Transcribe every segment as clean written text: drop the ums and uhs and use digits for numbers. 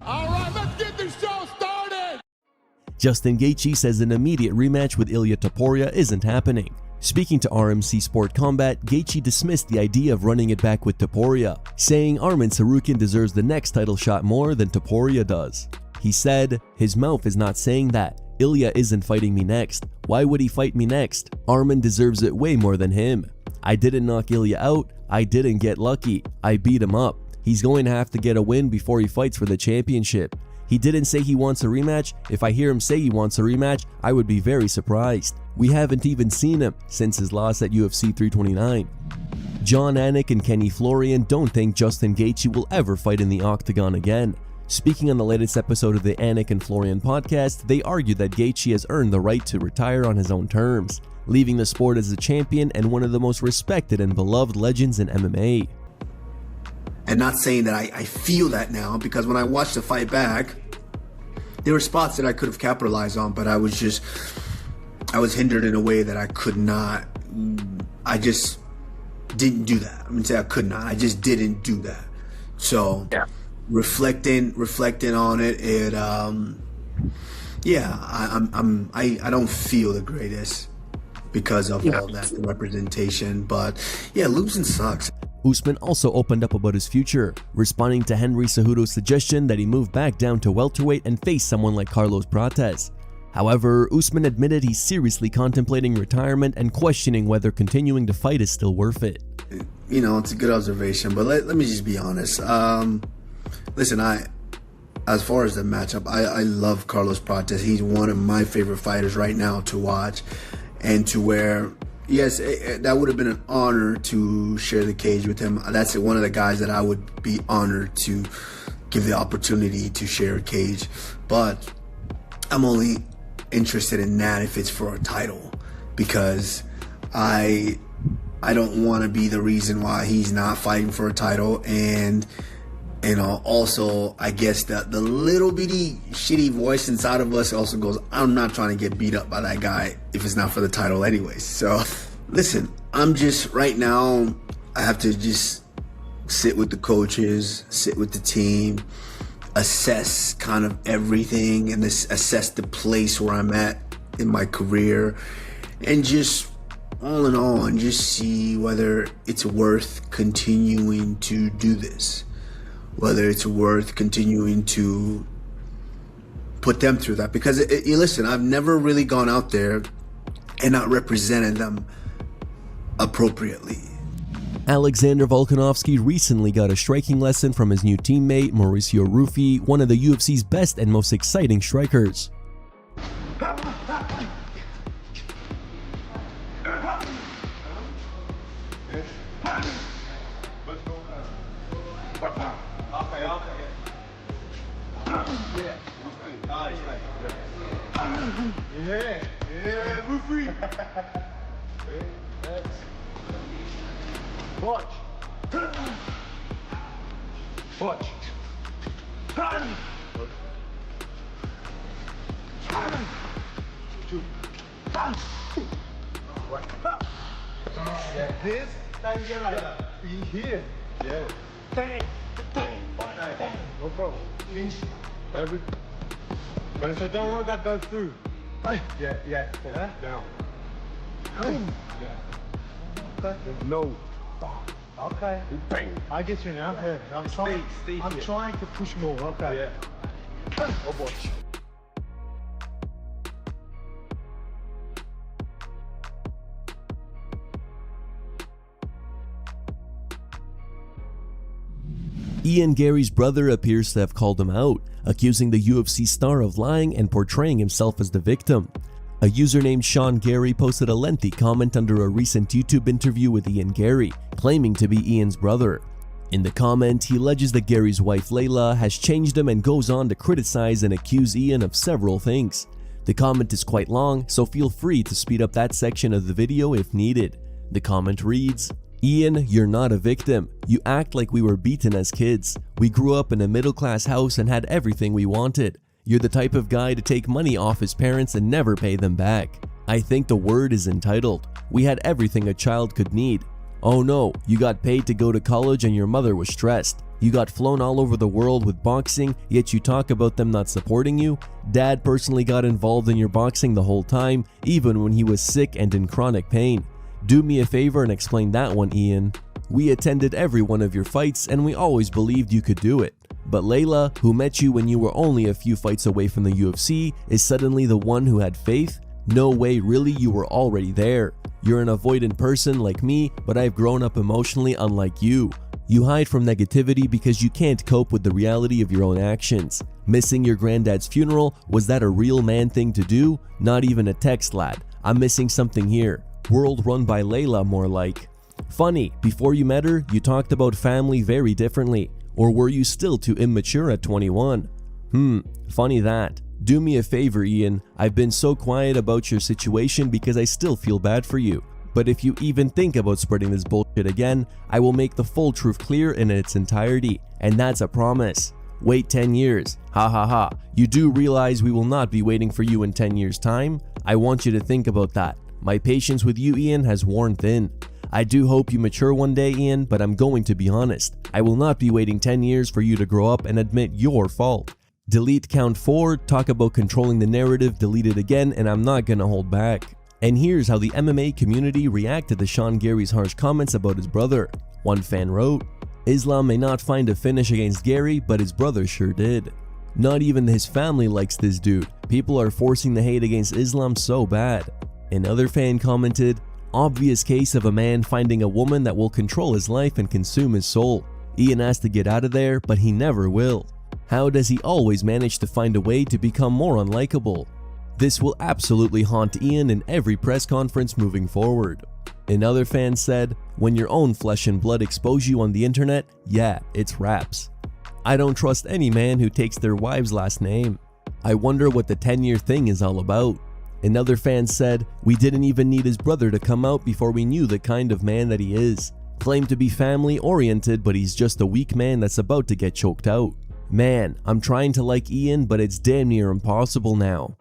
All right, let's get this show started. Justin Gaethje says an immediate rematch with Ilia Topuria isn't happening. Speaking to RMC Sport Combat, Gaethje dismissed the idea of running it back with Topuria, saying Arman Tsarukyan deserves the next title shot more than Topuria does. He said, "His mouth is not saying that. Ilia isn't fighting me next. Why would he fight me next? Arman deserves it way more than him. I didn't knock Ilia out. I didn't get lucky. I beat him up. He's going to have to get a win before he fights for the championship. He didn't say he wants a rematch. If I hear him say he wants a rematch, I would be very surprised. We haven't even seen him since his loss at UFC 329. John Anik and Kenny Florian don't think Justin Gaethje will ever fight in the octagon again. Speaking on the latest episode of the Anik and Florian podcast, they argue that Gaethje has earned the right to retire on his own terms, leaving the sport as a champion and one of the most respected and beloved legends in MMA. And not saying that I feel that now, because when I watched the fight back, there were spots that I could have capitalized on, but I was hindered in a way that I could not. I just didn't do that. I'm gonna say I could not. I just didn't do that. So yeah. reflecting on it, I don't feel the greatest because of all that, the representation. But yeah, losing sucks. Usman also opened up about his future, responding to Henry Cejudo's suggestion that he move back down to welterweight and face someone like Carlos Prates. However, Usman admitted he's seriously contemplating retirement and questioning whether continuing to fight is still worth it. You know, it's a good observation, but let me just be honest. Listen, as far as the matchup, I love Carlos Prates. He's one of my favorite fighters right now to watch, and to where, yes, that would have been an honor to share the cage with him. That's one of the guys that I would be honored to give the opportunity to share a cage. But I'm only interested in that if it's for a title, because I don't want to be the reason why he's not fighting for a title. And you know, also, I guess that the little bitty shitty voice inside of us also goes, I'm not trying to get beat up by that guy if it's not for the title anyways. So listen, I'm just, right now, I have to just sit with the coaches, sit with the team, assess kind of everything, and assess the place where I'm at in my career, and just all in all, and just see whether it's worth continuing to do this, whether it's worth continuing to put them through that. Because listen, I've never really gone out there and not represented them appropriately. Alexander Volkanovski recently got a striking lesson from his new teammate, Mauricio Ruffy, one of the UFC's best and most exciting strikers. Watch. Watch. Yeah, this time get like that. Be here. Yeah. Dang. No problem. Every. But if I don't know that goes through. Yeah. Down. Yeah. Okay. No. Okay. Bang. I get you now. Yeah. I'm trying to push more. Okay. Yeah. Oh boy. Ian Garry's brother appears to have called him out, accusing the UFC star of lying and portraying himself as the victim. A user named Sean Garry posted a lengthy comment under a recent YouTube interview with Ian Garry, claiming to be Ian's brother. In the comment, he alleges that Garry's wife Layla has changed him and goes on to criticize and accuse Ian of several things. The comment is quite long, so feel free to speed up that section of the video if needed. The comment reads, "Ian, you're not a victim. You act like we were beaten as kids. We grew up in a middle-class house and had everything we wanted. You're the type of guy to take money off his parents and never pay them back. I think the word is entitled. We had everything a child could need. Oh no, you got paid to go to college and your mother was stressed. You got flown all over the world with boxing, yet you talk about them not supporting you? Dad personally got involved in your boxing the whole time, even when he was sick and in chronic pain. Do me a favor and explain that one, Ian. We attended every one of your fights and we always believed you could do it. But Layla, who met you when you were only a few fights away from the UFC, is suddenly the one who had faith? No way, really, you were already there. You're an avoidant person like me, but I've grown up emotionally unlike you. You hide from negativity because you can't cope with the reality of your own actions. Missing your granddad's funeral, was that a real man thing to do? Not even a text, lad. I'm missing something here. World run by Layla, more like. Funny, before you met her, you talked about family very differently. Or were you still too immature at 21? Funny that. Do me a favor, Ian. I've been so quiet about your situation because I still feel bad for you. But if you even think about spreading this bullshit again, I will make the full truth clear in its entirety. And that's a promise. Wait 10 years. Ha ha ha. You do realize we will not be waiting for you in 10 years' time? I want you to think about that. My patience with you, Ian, has worn thin. I do hope you mature one day, Ian, but I'm going to be honest. I will not be waiting 10 years for you to grow up and admit your fault. Delete count 4, talk about controlling the narrative, delete it again, and I'm not gonna hold back. And here's how the MMA community reacted to Sean Garry's harsh comments about his brother. One fan wrote, Islam may not find a finish against Garry, but his brother sure did. Not even his family likes this dude. People are forcing the hate against Islam so bad. Another fan commented, obvious case of a man finding a woman that will control his life and consume his soul. Ian has to get out of there, but he never will. How does he always manage to find a way to become more unlikable? This will absolutely haunt Ian in every press conference moving forward. Another fan said, when your own flesh and blood expose you on the internet, yeah, it's raps. I don't trust any man who takes their wife's last name. I wonder what the 10-year thing is all about. Another fan said, we didn't even need his brother to come out before we knew the kind of man that he is. Claimed to be family oriented, but he's just a weak man that's about to get choked out. Man, I'm trying to like Ian, but it's damn near impossible now.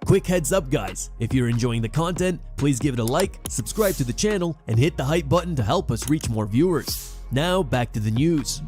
Quick heads up guys, if you're enjoying the content, please give it a like, subscribe to the channel, and hit the hype button to help us reach more viewers. Now back to the news.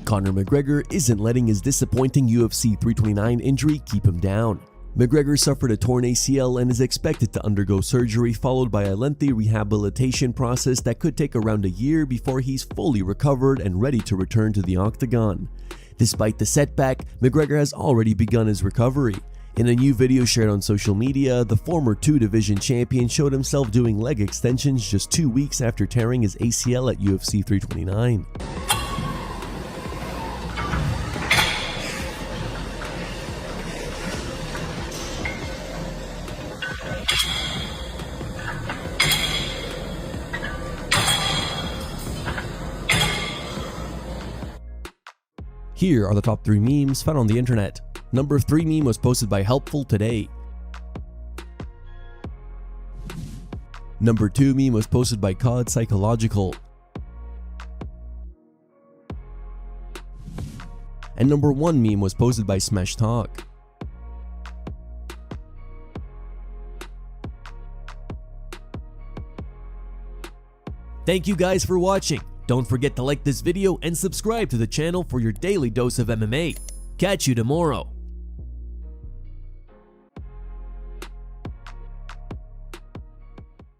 Conor McGregor isn't letting his disappointing UFC 329 injury keep him down. McGregor suffered a torn ACL and is expected to undergo surgery followed by a lengthy rehabilitation process that could take around a year before he's fully recovered and ready to return to the octagon. Despite the setback, McGregor has already begun his recovery. In a new video shared on social media, the former 2-division champion showed himself doing leg extensions just 2 weeks after tearing his ACL at UFC 329. Here are the top 3 memes found on the internet. Number 3 meme was posted by Helpful Today. Number 2 meme was posted by COD Psychological. And number 1 meme was posted by Smash Talk. Thank you guys for watching. Don't forget to like this video and subscribe to the channel for your daily dose of MMA. Catch you tomorrow.